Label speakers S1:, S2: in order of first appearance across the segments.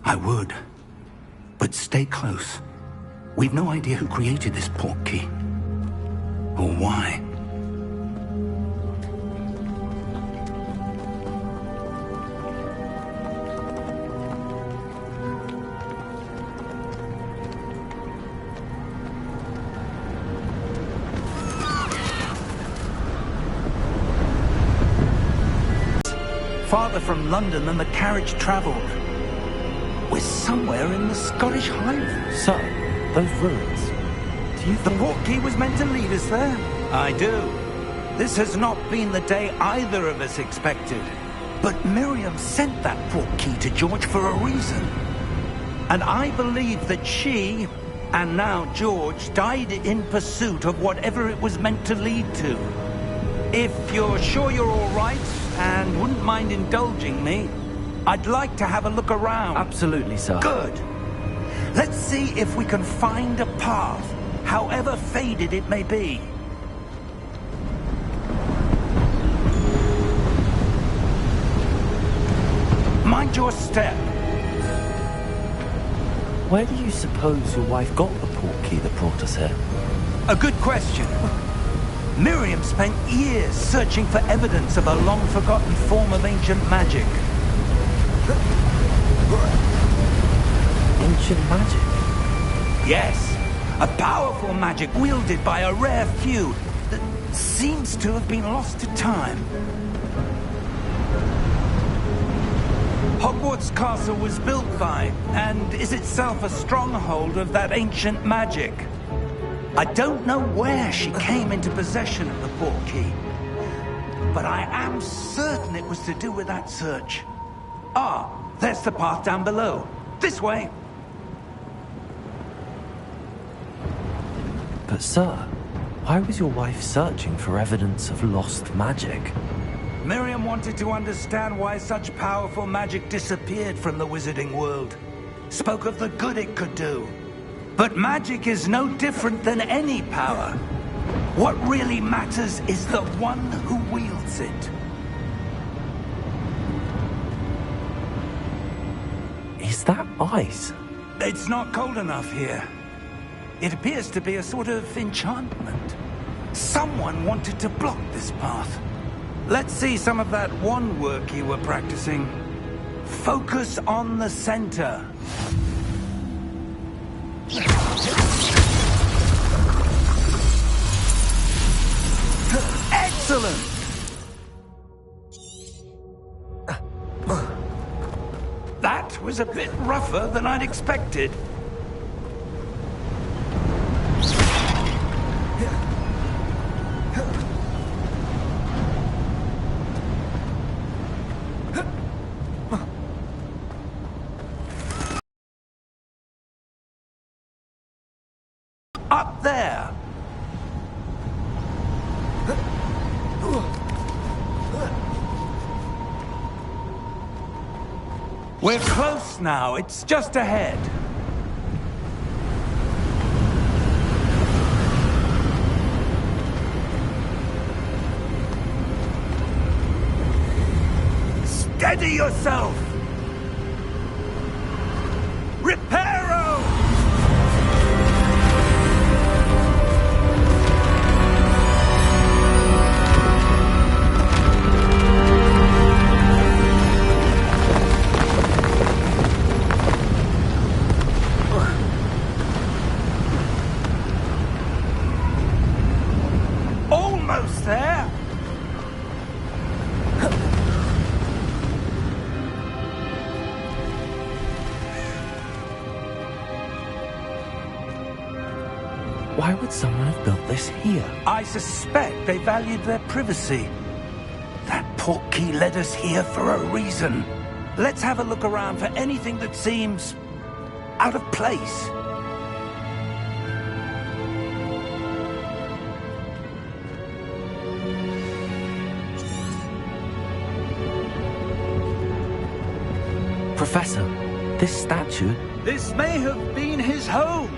S1: I would. But stay close. We've no idea who created this portkey. Or why. Farther from London than the carriage travelled. We're somewhere in the Scottish Highlands.
S2: Sir, those ruins. Do you
S1: The
S2: think...
S1: portkey was meant to lead us there? I do. This has not been the day either of us expected. But Miriam sent that portkey to George for a reason. And I believe that she, and now George, died in pursuit of whatever it was meant to lead to. If you're sure you're all right, and wouldn't mind indulging me, I'd like to have a look around.
S2: Absolutely, sir.
S1: Good. Let's see if we can find a path, however faded it may be. Mind your step.
S2: Where do you suppose your wife got the portkey that brought us here?
S1: A good question. Miriam spent years searching for evidence of a long-forgotten form of ancient magic.
S2: Ancient magic?
S1: Yes, a powerful magic wielded by a rare few that seems to have been lost to time. Hogwarts Castle was built by, and is itself a stronghold of that ancient magic. I don't know where she came into possession of the portkey, but I am certain it was to do with that search. Ah, there's the path down below. This way.
S2: But sir, why was your wife searching for evidence of lost magic?
S1: Miriam wanted to understand why such powerful magic disappeared from the wizarding world. Spoke of the good it could do. But magic is no different than any power. What really matters is the one who wields it.
S2: Is that ice?
S1: It's not cold enough here. It appears to be a sort of enchantment. Someone wanted to block this path. Let's see some of that wand work you were practicing. Focus on the center. Excellent! That was a bit rougher than I'd expected. Up there! We're close now. It's just ahead. Steady yourself! Reparo! Almost there!
S2: Why would someone have built this here?
S1: I suspect they valued their privacy. That portkey led us here for a reason. Let's have a look around for anything that seems out of place.
S2: Professor, this statue...
S1: This may have been his home.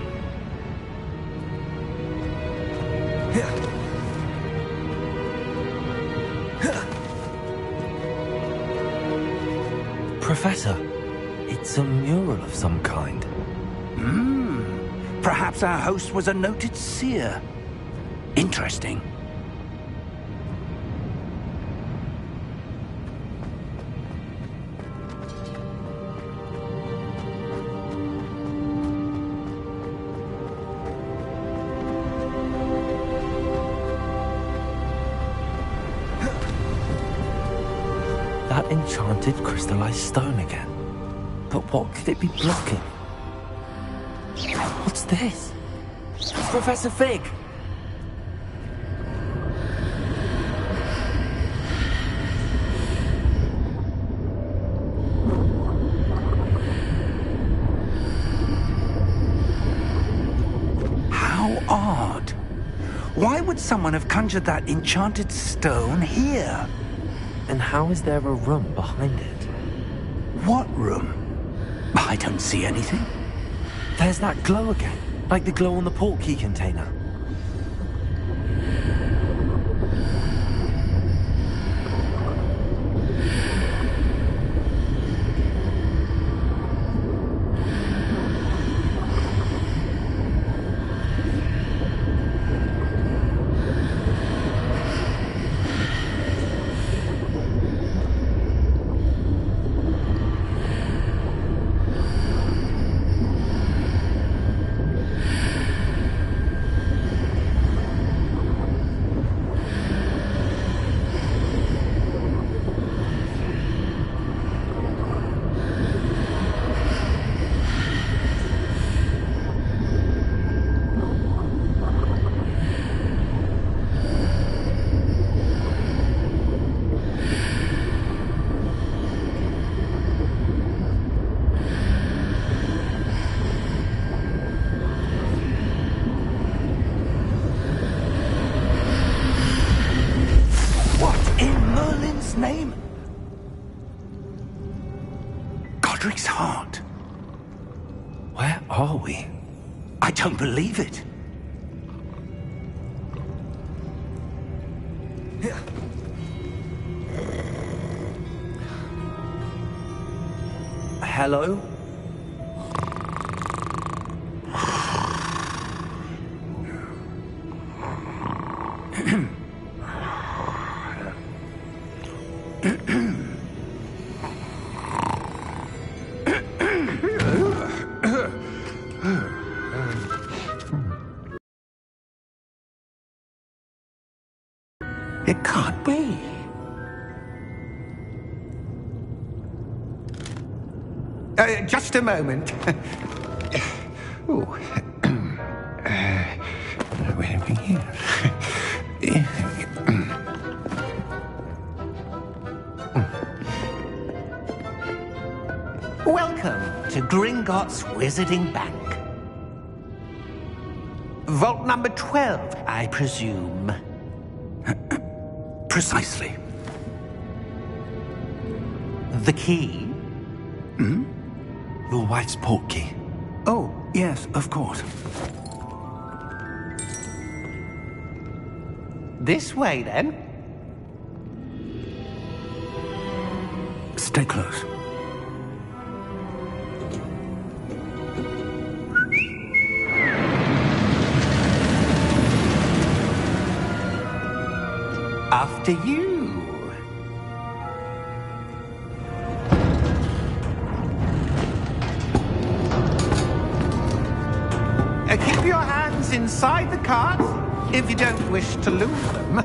S2: Professor, It's a mural of some kind.
S1: Perhaps our host was a noted seer. Interesting.
S2: That enchanted crystallized stone again. But what could it be blocking? What's this? Professor Fig!
S1: How odd. Why would someone have conjured that enchanted stone here?
S2: And how is there a room behind it?
S1: What room? I don't see anything.
S2: There's that glow again, like the glow on the portkey container.
S1: Name? Godric's heart.
S2: Where are we?
S1: I don't believe it.
S2: Hello?
S1: It can't be. Just a moment. Oh. Wait a minute here.
S3: Welcome to Gringotts Wizarding Bank. Vault number 12, I presume.
S1: Precisely.
S3: The key?
S2: Your wife's portkey.
S1: Oh, yes, of course.
S3: This way, then.
S1: Stay close.
S3: After you. Keep your hands inside the cart if you don't wish to lose them.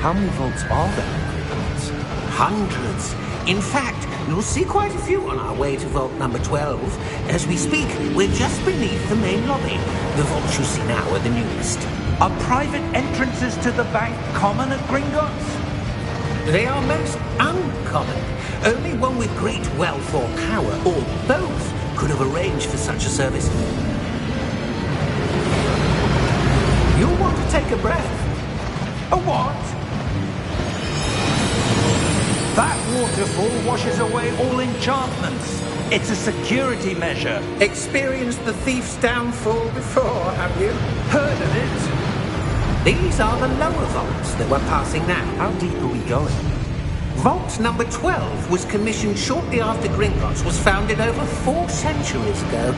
S2: How many vaults are there in Gringotts?
S3: Hundreds. In fact, you'll see quite a few on our way to vault number 12. As we speak, we're just beneath the main lobby. The vaults you see now are the newest.
S1: Are private entrances to the bank common at Gringotts?
S3: They are most uncommon. Only one with great wealth or power, or both, could have arranged for such a service. You'll want to take a breath.
S1: A what? That waterfall washes away all enchantments. It's a security measure.
S3: Experienced the thief's downfall before, have you?
S1: Heard of it?
S3: These are the lower vaults that we're passing now.
S2: How deep are we going?
S3: Vault number 12 was commissioned shortly after Gringotts was founded over 4 centuries ago.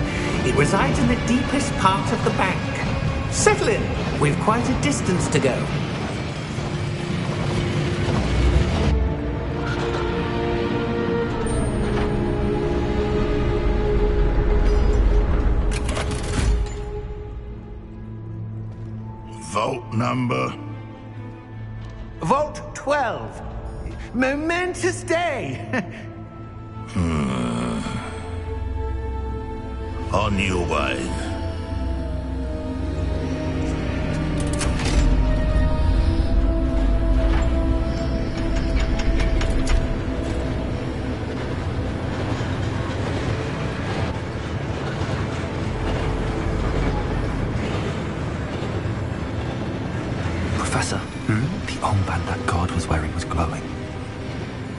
S3: It resides in the deepest part of the bank. Settle in. We've quite a distance to go.
S4: Vault number?
S3: Vault 12. Momentous day.
S4: On your way.
S2: Professor, the armband that guard was wearing was glowing.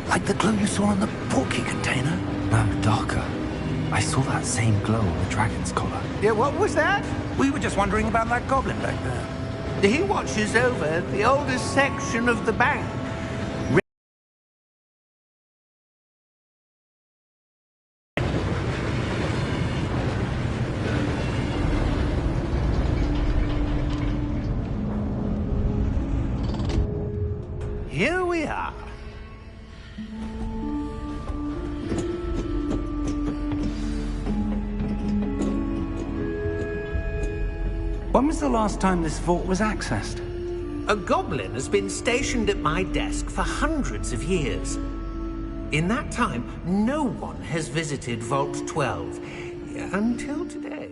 S1: Like the glow you saw on the portkey container?
S2: No, darker. I saw that same glow on the dragon's collar.
S3: Yeah, what was that?
S1: We were just wondering about that goblin back there.
S3: He watches over the oldest section of the bank. Here we are.
S1: When was the last time this vault was accessed?
S3: A goblin has been stationed at my desk for hundreds of years. In that time, no one has visited Vault 12 until today.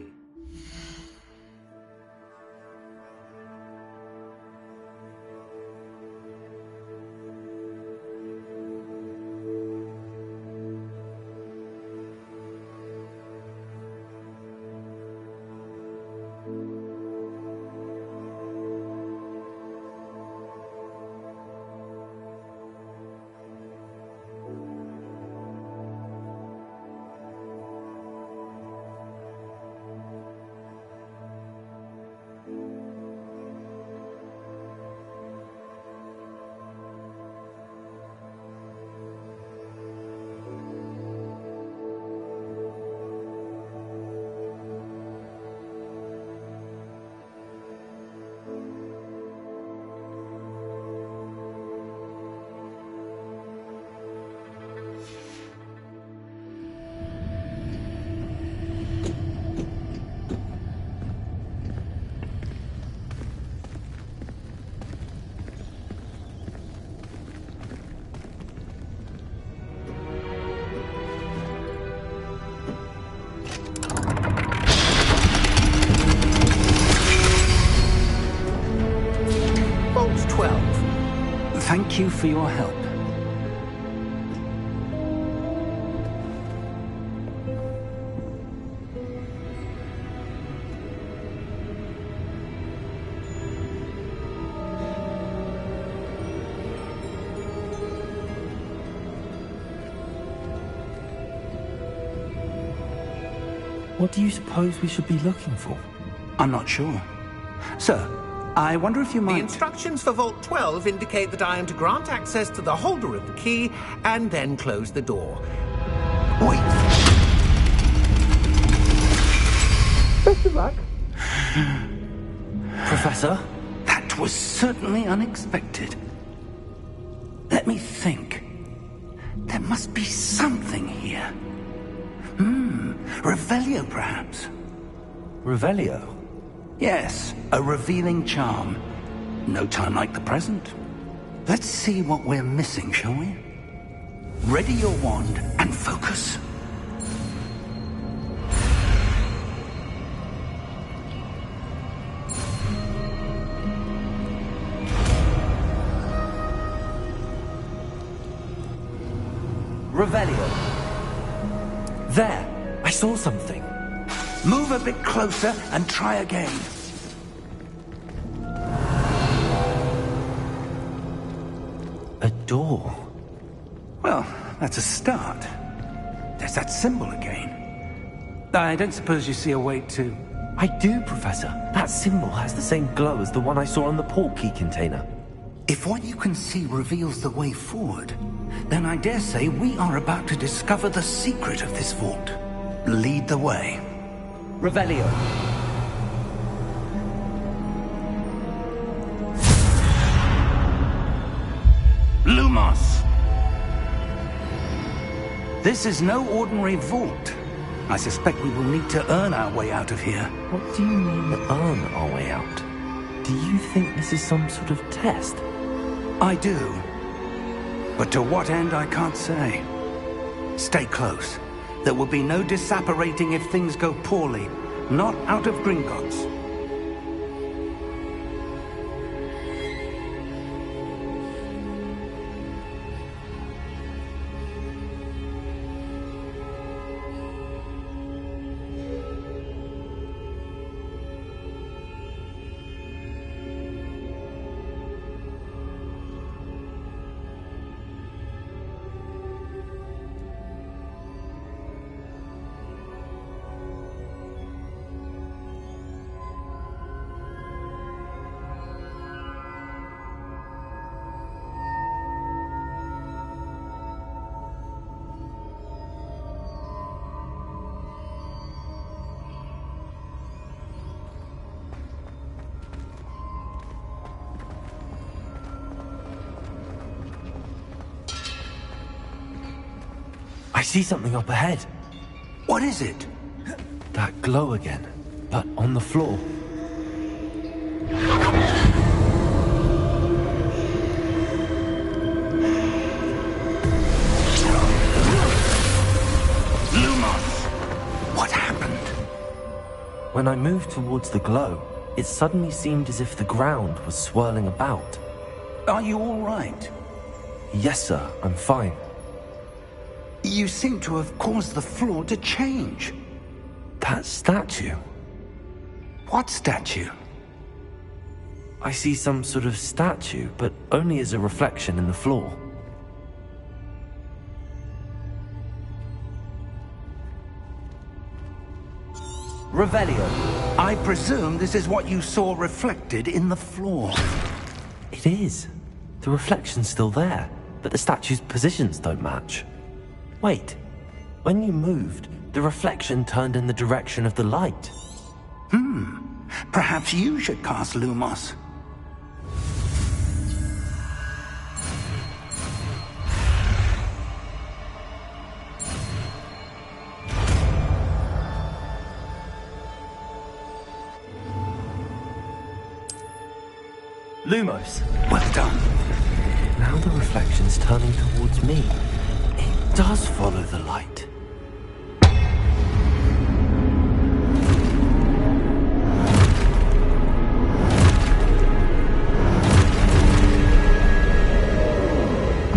S1: Thank you for your help.
S2: What do you suppose we should be looking for?
S1: I'm not sure. Sir, I wonder if you might...
S3: The instructions for Vault 12 indicate that I am to grant access to the holder of the key and then close the door.
S1: Wait!
S3: Best of luck.
S2: Professor?
S1: That was certainly unexpected. Let me think. There must be something here. Revelio, perhaps?
S2: Revelio?
S1: Yes, a revealing charm. No time like the present. Let's see what we're missing, shall we? Ready your wand and focus.
S2: Revelio. There! I saw something.
S1: Move a bit closer and try again.
S2: A door.
S1: Well, that's a start. There's that symbol again. I don't suppose you see a way to...
S2: I do, Professor. That symbol has the same glow as the one I saw on the portkey container.
S1: If what you can see reveals the way forward, then I dare say we are about to discover the secret of this vault. Lead the way.
S2: Revelio.
S1: Lumos! This is no ordinary vault. I suspect we will need to earn our way out of here.
S2: What do you mean, earn our way out? Do you think this is some sort of test?
S1: I do. But to what end, I can't say. Stay close. There will be no disapparating if things go poorly. Not out of Gringotts.
S2: I see something up ahead.
S1: What is it?
S2: That glow again, but on the floor.
S1: Lumos! What happened?
S2: When I moved towards the glow, it suddenly seemed as if the ground was swirling about.
S1: Are you all right?
S2: Yes, sir, I'm fine.
S1: You seem to have caused the floor to change.
S2: That statue.
S1: What statue?
S2: I see some sort of statue, but only as a reflection in the floor. Revelio.
S1: I presume this is what you saw reflected in the floor.
S2: It is. The reflection's still there, but the statue's positions don't match. Wait, when you moved, the reflection turned in the direction of the light.
S1: Perhaps you should cast Lumos.
S2: Lumos.
S1: Well done.
S2: Now the reflection's turning towards me. It does follow the light.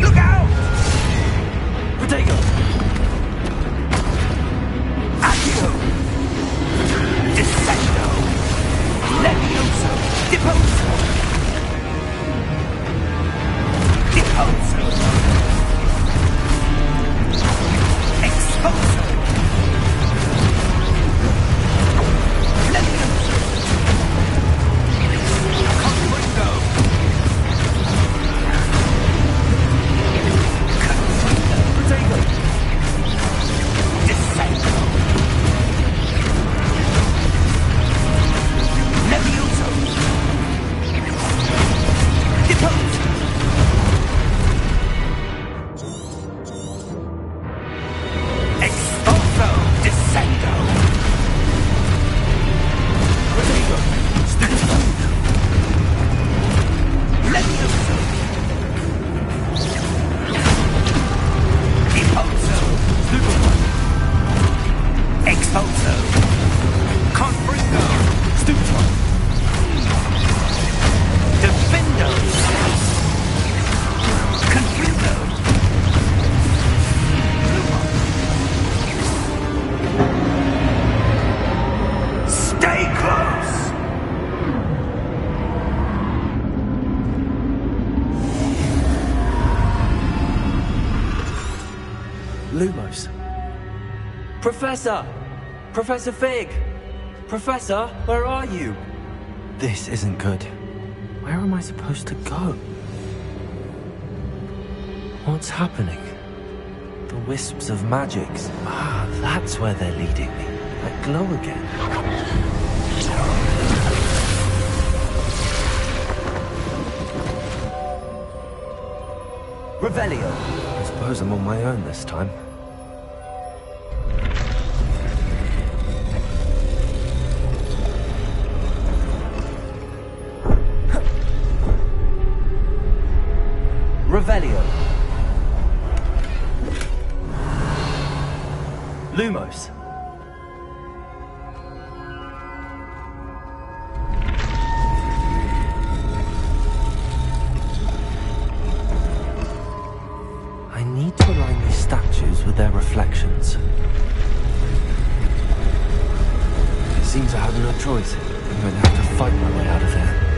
S1: Look out!
S2: Protego!
S1: Accio! Descendo! Levioso! Deposo! Deposo! Exposo! Levioso! Confringo!
S2: Protego!
S1: Descendo! Levioso! Deposo! Expulso! Descendo!
S2: Protego! Staccato!
S1: Levioso! Deposo! Expulso! Confringo!
S2: Stupro!
S1: Defendo! Confringo! Stay close!
S2: Lumos. Professor! Professor Fig! Professor, where are you? This isn't good. Where am I supposed to go? What's happening? The wisps of magics. Ah, that's where they're leading me. That glow again. Revelio! I suppose I'm on my own this time. Revelio. Lumos. I need to align these statues with their reflections. It seems I have no choice. I'm going to have to fight my way out of here.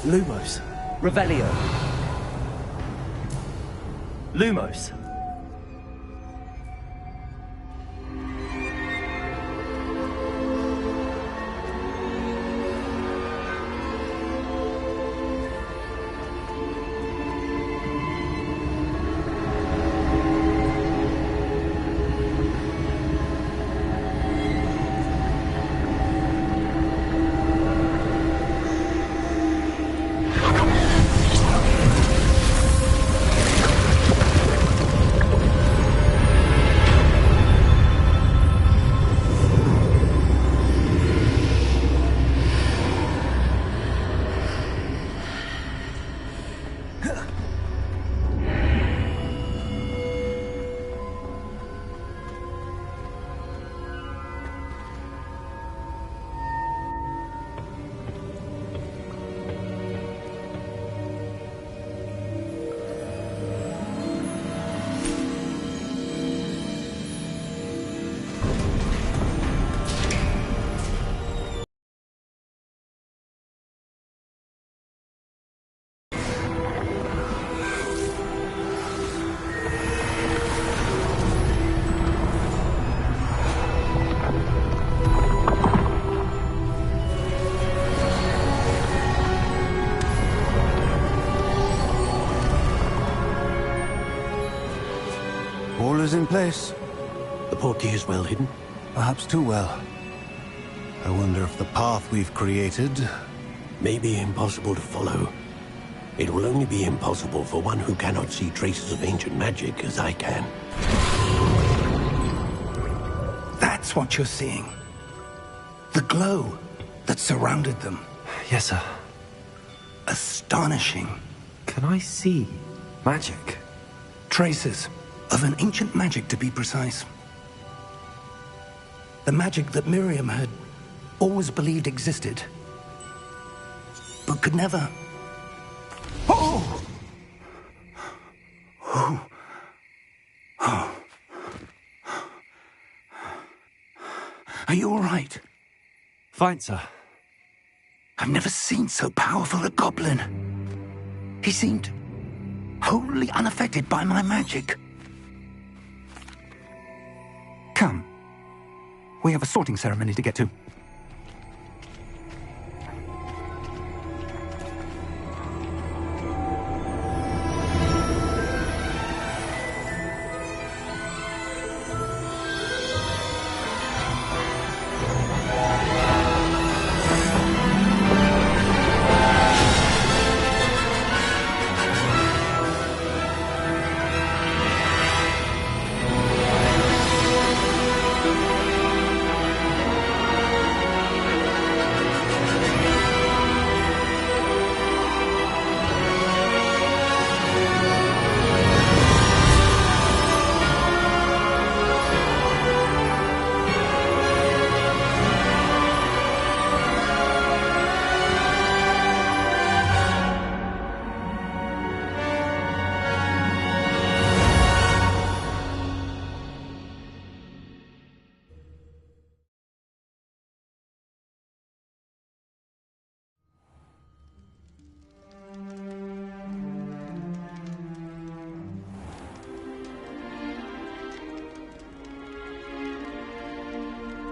S2: Lumos. Revelio. Lumos.
S5: All is in place.
S6: The portkey is well hidden.
S5: Perhaps too well. I wonder if the path we've created...
S6: May be impossible to follow. It will only be impossible for one who cannot see traces of ancient magic as I can.
S1: That's what you're seeing. The glow that surrounded them.
S2: Yes, sir.
S1: Astonishing.
S2: Can I see magic?
S1: Traces of an ancient magic, to be precise. The magic that Miriam had always believed existed, but could never... Oh! Oh! Oh! Are you all right?
S2: Fine, sir.
S1: I've never seen so powerful a goblin. He seemed wholly unaffected by my magic. Come. We have a sorting ceremony to get to.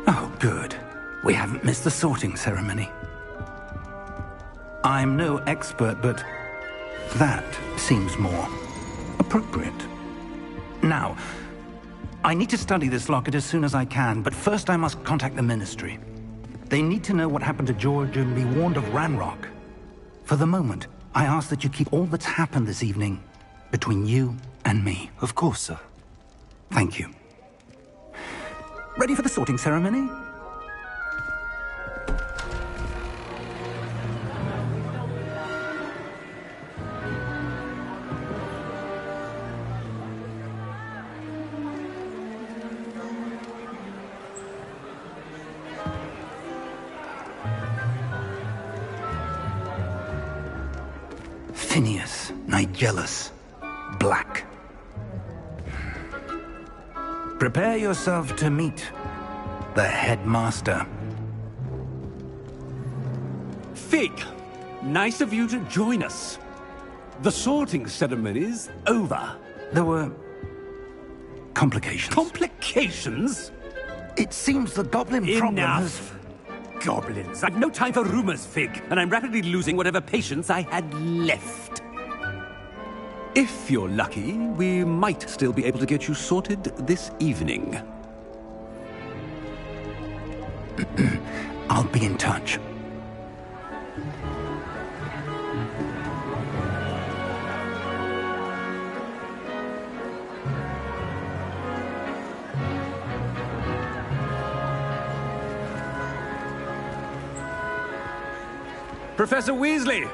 S1: Oh, good. We haven't missed the sorting ceremony. I'm no expert, but that seems more appropriate. Now, I need to study this locket as soon as I can, but first I must contact the Ministry. They need to know what happened to George and be warned of Ranrock. For the moment, I ask that you keep all that's happened this evening between you and me.
S2: Of course, sir.
S1: Thank you. Ready for the sorting ceremony? Phineas Nigellus Black. Prepare yourself to meet the headmaster.
S7: Fig, nice of you to join us. The sorting ceremony's over.
S1: There were complications.
S7: Complications?
S1: It seems the goblin problem has...
S7: Enough. Goblins. I've no time for rumors, Fig, and I'm rapidly losing whatever patience I had left. If you're lucky, we might still be able to get you sorted this evening.
S1: I'll be in touch.
S7: Professor Weasley,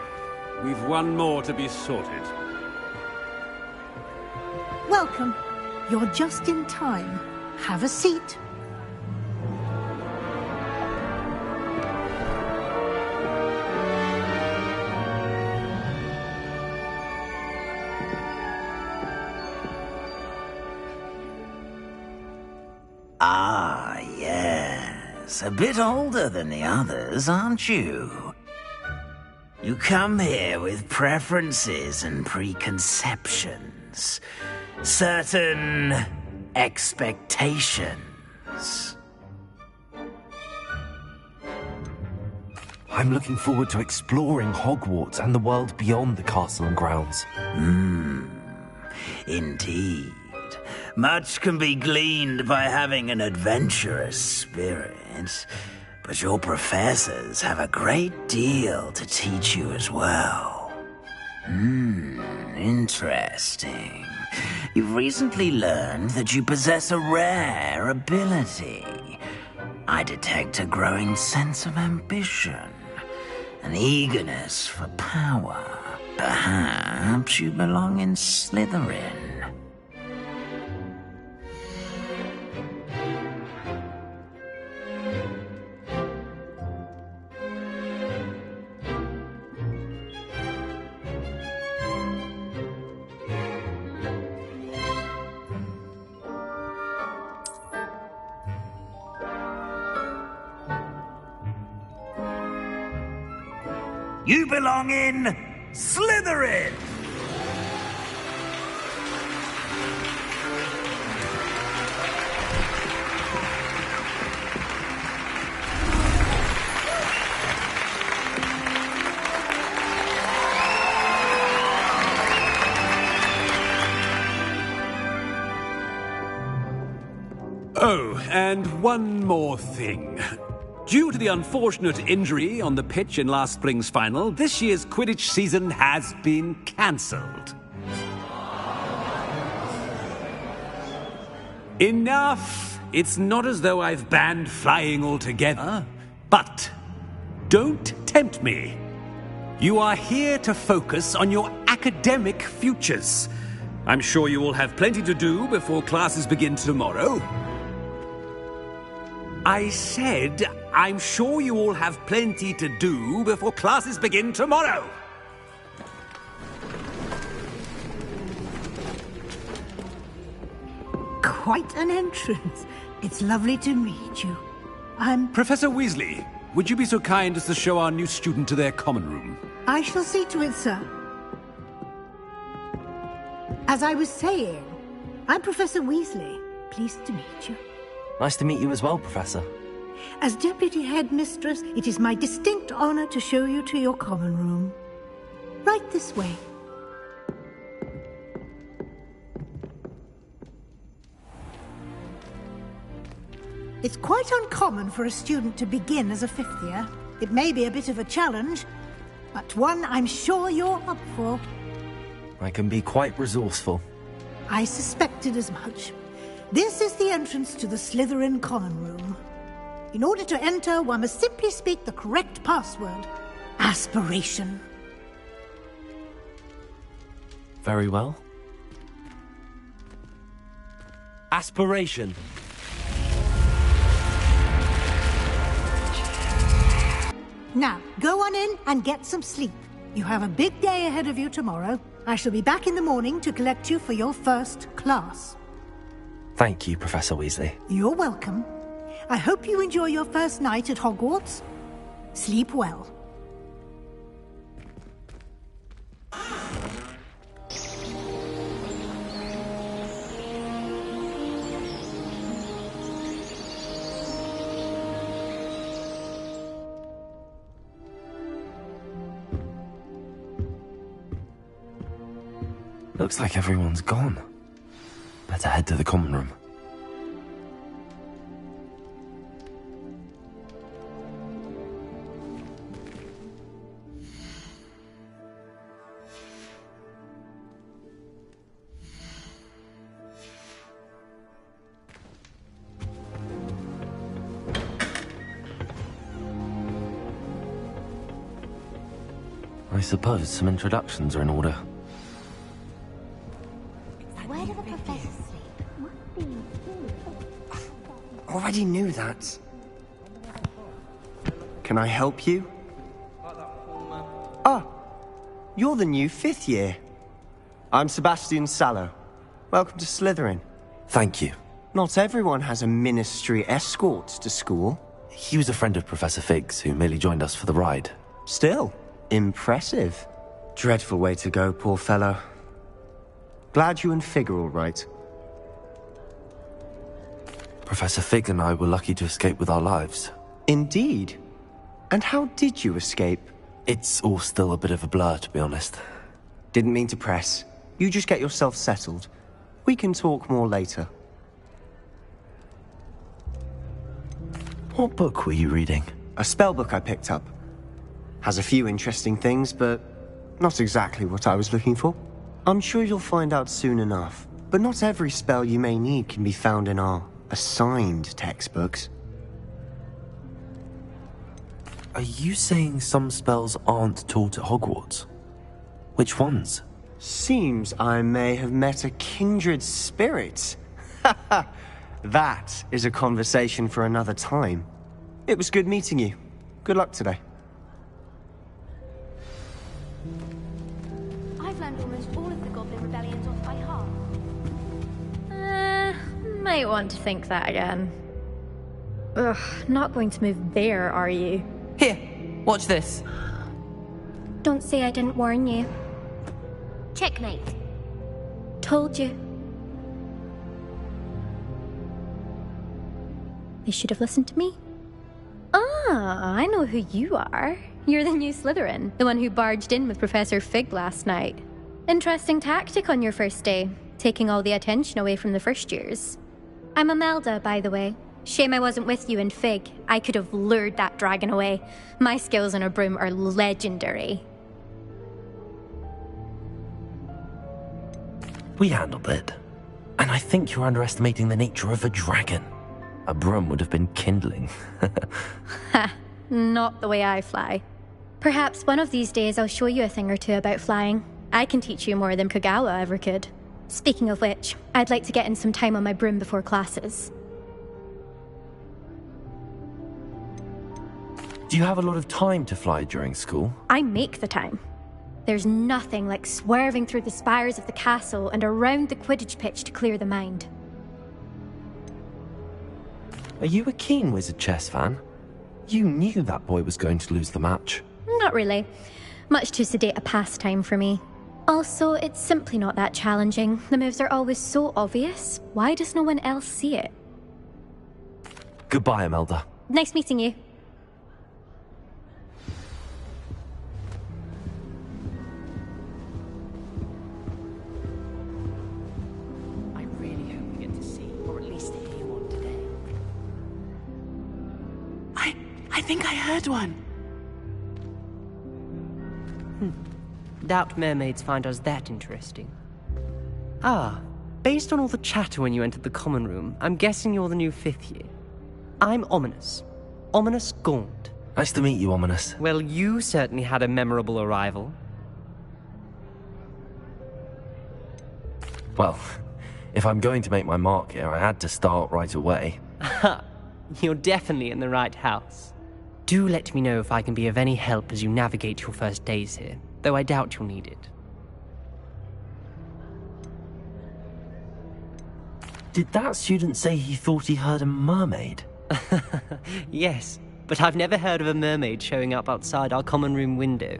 S7: we've one more to be sorted.
S8: Welcome. You're just in time. Have a seat.
S9: Ah, yes. A bit older than the others, aren't you? You come here with preferences and preconceptions. Certain expectations.
S2: I'm looking forward to exploring Hogwarts and the world beyond the castle and grounds.
S9: Indeed. Much can be gleaned by having an adventurous spirit, but your professors have a great deal to teach you as well. Interesting. You've recently learned that you possess a rare ability. I detect a growing sense of ambition, an eagerness for power. Perhaps you belong in Slytherin.
S1: You belong in Slytherin!
S7: Oh, and one more thing. Due to the unfortunate injury on the pitch in last spring's final, this year's Quidditch season has been cancelled. Enough! It's not as though I've banned flying altogether. But don't tempt me. You are here to focus on your academic futures. I'm sure you will have plenty to do before classes begin tomorrow. I said, I'm sure you all have plenty to do before classes begin tomorrow.
S8: Quite an entrance. It's lovely to meet you. I'm...
S7: Professor Weasley, would you be so kind as to show our new student to their common room?
S8: I shall see to it, sir. As I was saying, I'm Professor Weasley. Pleased to meet you.
S2: Nice to meet you as well, Professor.
S8: As Deputy Headmistress, it is my distinct honor to show you to your common room. Right this way. It's quite uncommon for a student to begin as a fifth year. It may be a bit of a challenge, but one I'm sure you're up for.
S2: I can be quite resourceful.
S8: I suspected as much. This is the entrance to the Slytherin common room. In order to enter, one must simply speak the correct password. Aspiration.
S2: Very well. Aspiration.
S8: Now, go on in and get some sleep. You have a big day ahead of you tomorrow. I shall be back in the morning to collect you for your first class.
S2: Thank you, Professor Weasley.
S8: You're welcome. I hope you enjoy your first night at Hogwarts. Sleep well.
S2: Looks like everyone's gone. Better head to the common room. I suppose some introductions are in order.
S10: Where do the professors sleep?
S11: Already knew that. Can I help you? Ah, you're the new fifth year. I'm Sebastian Sallow. Welcome to Slytherin.
S2: Thank you.
S11: Not everyone has a ministry escort to school.
S2: He was a friend of Professor Figgs, who merely joined us for the ride.
S11: Still, impressive. Dreadful way to go, poor fellow. Glad you and Fig are all right.
S2: Professor Fig and I were lucky to escape with our lives.
S11: Indeed. And how did you escape?
S2: It's all still a bit of a blur, to be honest.
S11: Didn't mean to press. You just get yourself settled. We can talk more later.
S2: What book were you reading?
S11: A spell book I picked up. Has a few interesting things, but not exactly what I was looking for. I'm sure you'll find out soon enough. But not every spell you may need can be found in our assigned textbooks.
S2: Are you saying some spells aren't taught at Hogwarts? Which ones?
S11: Seems I may have met a kindred spirit. That is a conversation for another time. It was good meeting you. Good luck today.
S10: I've learned almost all of the Goblin Rebellions off by heart.
S12: Might want to think that again. Ugh, not going to move there, are you?
S13: Here, watch this.
S12: Don't say I didn't warn you.
S10: Checkmate.
S12: Told you. They should have listened to me. Ah, I know who you are. You're the new Slytherin, the one who barged in with Professor Fig last night. Interesting tactic on your first day, taking all the attention away from the first years. I'm Imelda, by the way. Shame I wasn't with you in Fig. I could have lured that dragon away. My skills on a broom are legendary.
S2: We handled it. And I think you're underestimating the nature of a dragon. A broom would have been kindling.
S12: Ha, not the way I fly. Perhaps one of these days I'll show you a thing or two about flying. I can teach you more than Kogawa ever could. Speaking of which, I'd like to get in some time on my broom before classes.
S2: Do you have a lot of time to fly during school?
S12: I make the time. There's nothing like swerving through the spires of the castle and around the Quidditch pitch to clear the mind.
S2: Are you a keen Wizard chess fan? You knew that boy was going to lose the match.
S12: Not really. Much too sedate a pastime for me. Also, it's simply not that challenging. The moves are always so obvious. Why does no one else see it?
S2: Goodbye, Imelda.
S12: Nice meeting you.
S13: I really hope we get to see, or at least hear one today. I think I heard one.
S14: Doubt mermaids find us that interesting. Ah, based on all the chatter when you entered the common room, I'm guessing you're the new 5th year. I'm Ominis. Ominis Gaunt.
S2: Nice to meet you, Ominis.
S14: Well, you certainly had a memorable arrival.
S2: Well, if I'm going to make my mark here, I had to start right away.
S14: Ha! You're definitely in the right house. Do let me know if I can be of any help as you navigate your first days here, though I doubt you'll need it.
S2: Did that student say he thought he heard a mermaid?
S14: Yes, but I've never heard of a mermaid showing up outside our common room window.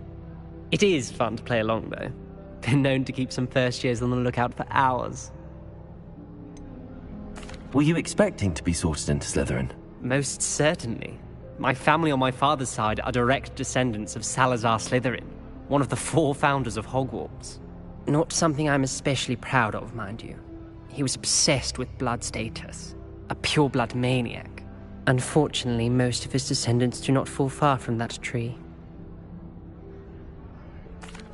S14: It is fun to play along, though. Been known to keep some first years on the lookout for hours.
S2: Were you expecting to be sorted into Slytherin?
S14: Most certainly. My family on my father's side are direct descendants of Salazar Slytherin, one of the 4 founders of Hogwarts. Not something I'm especially proud of, mind you. He was obsessed with blood status, a pure-blood maniac. Unfortunately, most of his descendants do not fall far from that tree.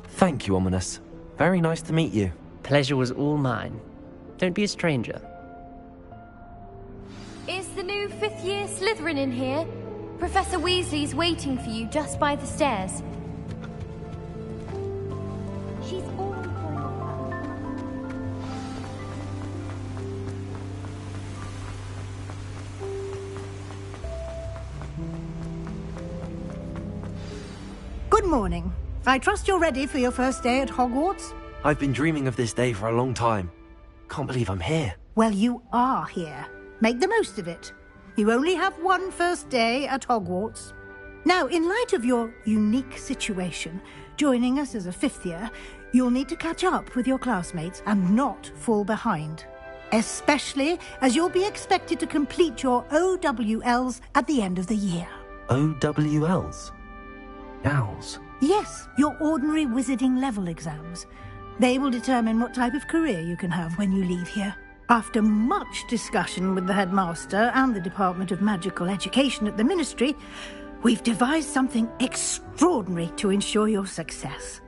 S2: Thank you, Ominis. Very nice to meet you.
S14: Pleasure was all mine. Don't be a stranger.
S10: Is the new 5th year Slytherin in here? Professor Weasley's waiting for you just by the stairs. She's always going on.
S8: Good morning. I trust you're ready for your first day at Hogwarts?
S2: I've been dreaming of this day for a long time. Can't believe I'm here.
S8: Well, you are here. Make the most of it. You only have one first day at Hogwarts. Now, in light of your unique situation, joining us as a 5th year, you'll need to catch up with your classmates and not fall behind. Especially as you'll be expected to complete your OWLs at the end of the year.
S2: OWLs? Owls?
S8: Yes, your ordinary wizarding level exams. They will determine what type of career you can have when you leave here. After much discussion with the headmaster and the Department of Magical Education at the Ministry, we've devised something extraordinary to ensure your success.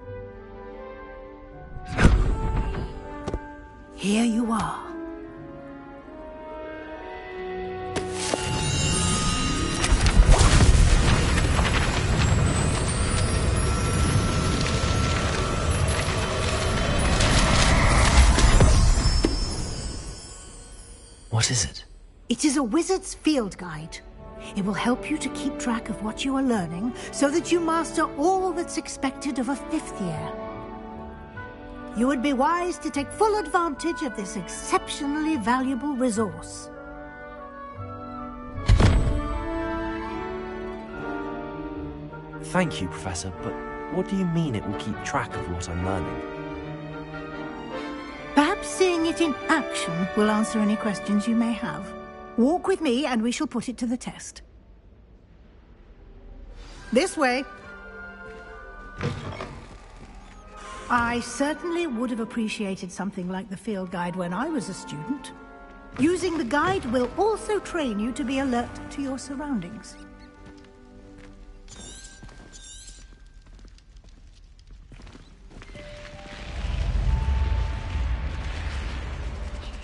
S8: Here you are.
S2: What is it?
S8: It is a wizard's field guide. It will help you to keep track of what you are learning so that you master all that's expected of a 5th year. You would be wise to take full advantage of this exceptionally valuable resource.
S2: Thank you, Professor, but What do you mean it will keep track of what I'm learning?
S8: Perhaps seeing it in action will answer any questions you may have. Walk with me and we shall put it to the test. This way. I certainly would have appreciated something like the field guide when I was a student. Using the guide will also train you to be alert to your surroundings.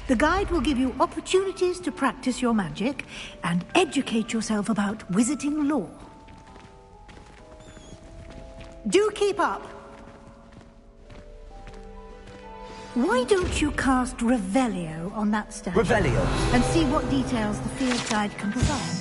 S8: The guide will give you opportunities to practice your magic and educate yourself about wizarding lore. Do keep up! Why don't you cast Revelio on that statue?
S1: Revelio?
S8: And see what details the field guide can provide.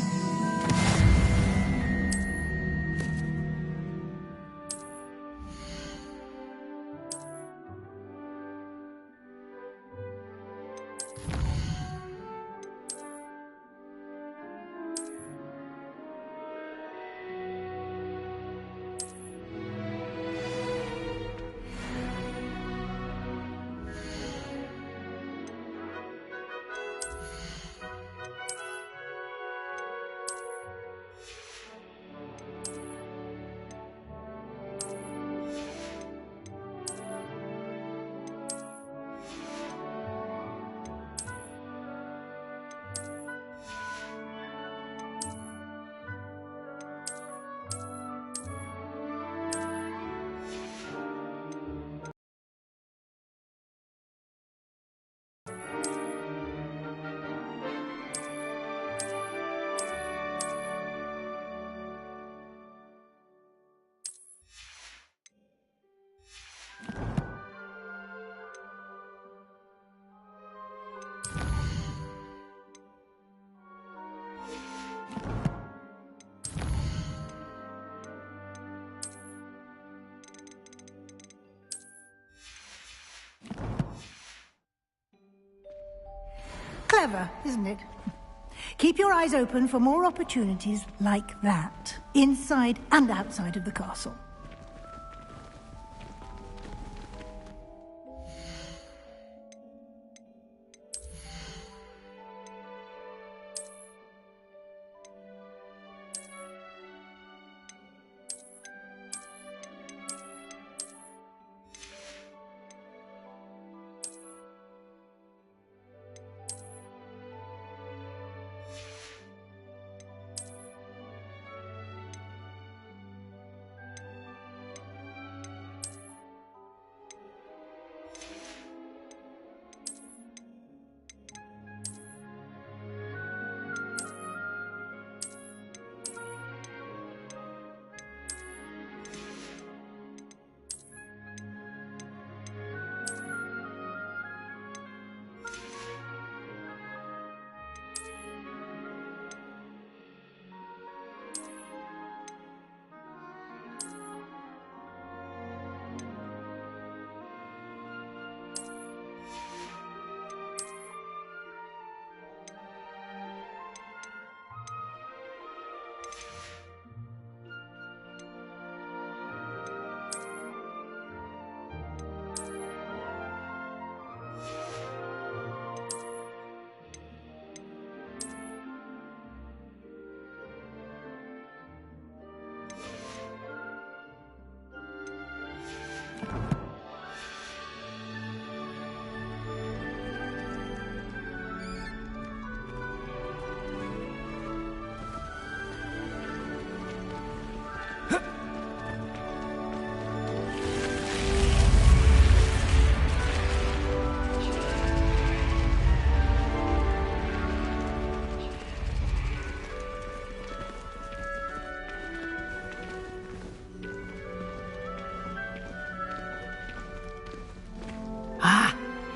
S8: Clever, isn't it? Keep your eyes open for more opportunities like that, inside and outside of the castle.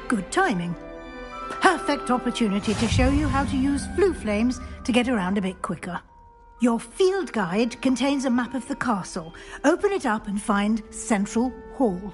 S8: Good timing. Perfect opportunity to show you how to use flue flames to get around a bit quicker. Your field guide contains a map of the castle. Open it up and find Central Hall.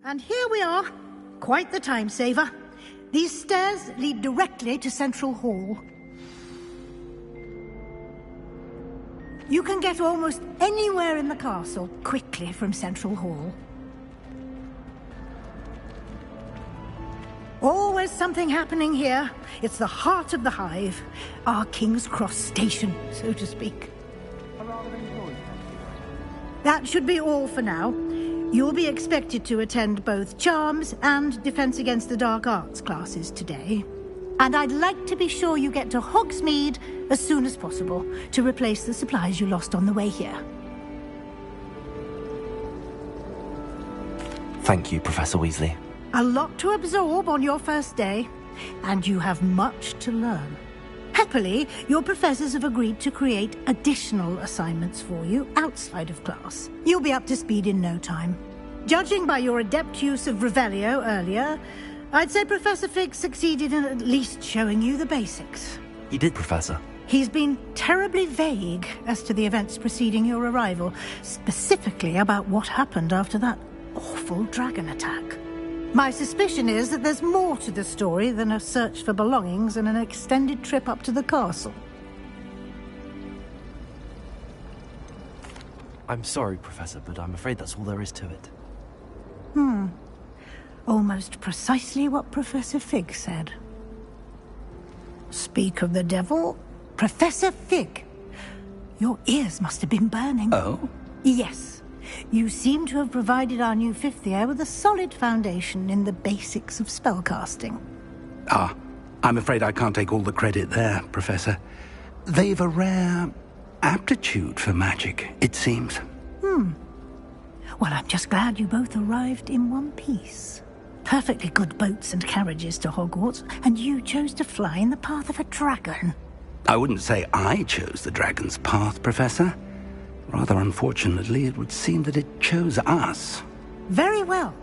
S8: And here we are. Quite the time saver. These stairs lead directly to Central Hall. You can get almost anywhere in the castle quickly from Central Hall. Always something happening here. It's the heart of the Hive. Our King's Cross station, so to speak. That should be all for now. You'll be expected to attend both Charms and Defense Against the Dark Arts classes today. And I'd like to be sure you get to Hogsmeade as soon as possible to replace the supplies you lost on the way here.
S2: Thank you, Professor Weasley.
S8: A lot to absorb on your first day, and you have much to learn. Happily, your professors have agreed to create additional assignments for you outside of class. You'll be up to speed in no time. Judging by your adept use of Revelio earlier, I'd say Professor Fig succeeded in at least showing you the basics.
S2: He did, Professor.
S8: He's been terribly vague as to the events preceding your arrival, specifically about what happened after that awful dragon attack. My suspicion is that there's more to the story than a search for belongings and an extended trip up to the castle.
S2: I'm sorry, Professor, but I'm afraid that's all there is to it.
S8: Almost precisely what Professor Fig said. Speak of the devil, Professor Fig. Your ears must have been burning.
S1: Oh?
S8: Yes. You seem to have provided our new fifth year with a solid foundation in the basics of spellcasting.
S1: Ah, I'm afraid I can't take all the credit there, Professor. They've a rare aptitude for magic, it seems.
S8: Well, I'm just glad you both arrived in one piece. Perfectly good boats and carriages to Hogwarts, and you chose to fly in the path of a dragon.
S1: I wouldn't say I chose the dragon's path, Professor. Rather unfortunately, it would seem that it chose us.
S8: Very well.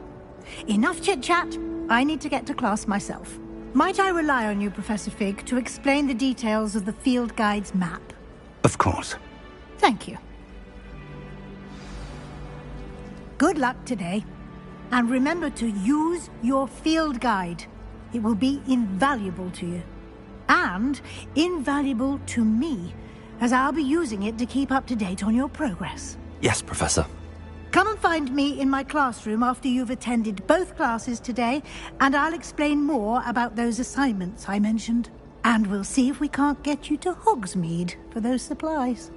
S8: Enough chit-chat. I need to get to class myself. Might I rely on you, Professor Fig, to explain the details of the field guide's map?
S1: Of course.
S8: Thank you. Good luck today. And remember to use your field guide. It will be invaluable to you. And invaluable to me, as I'll be using it to keep up to date on your progress.
S2: Yes, Professor.
S8: Come and find me in my classroom after you've attended both classes today, and I'll explain more about those assignments I mentioned. And we'll see if we can't get you to Hogsmeade for those supplies.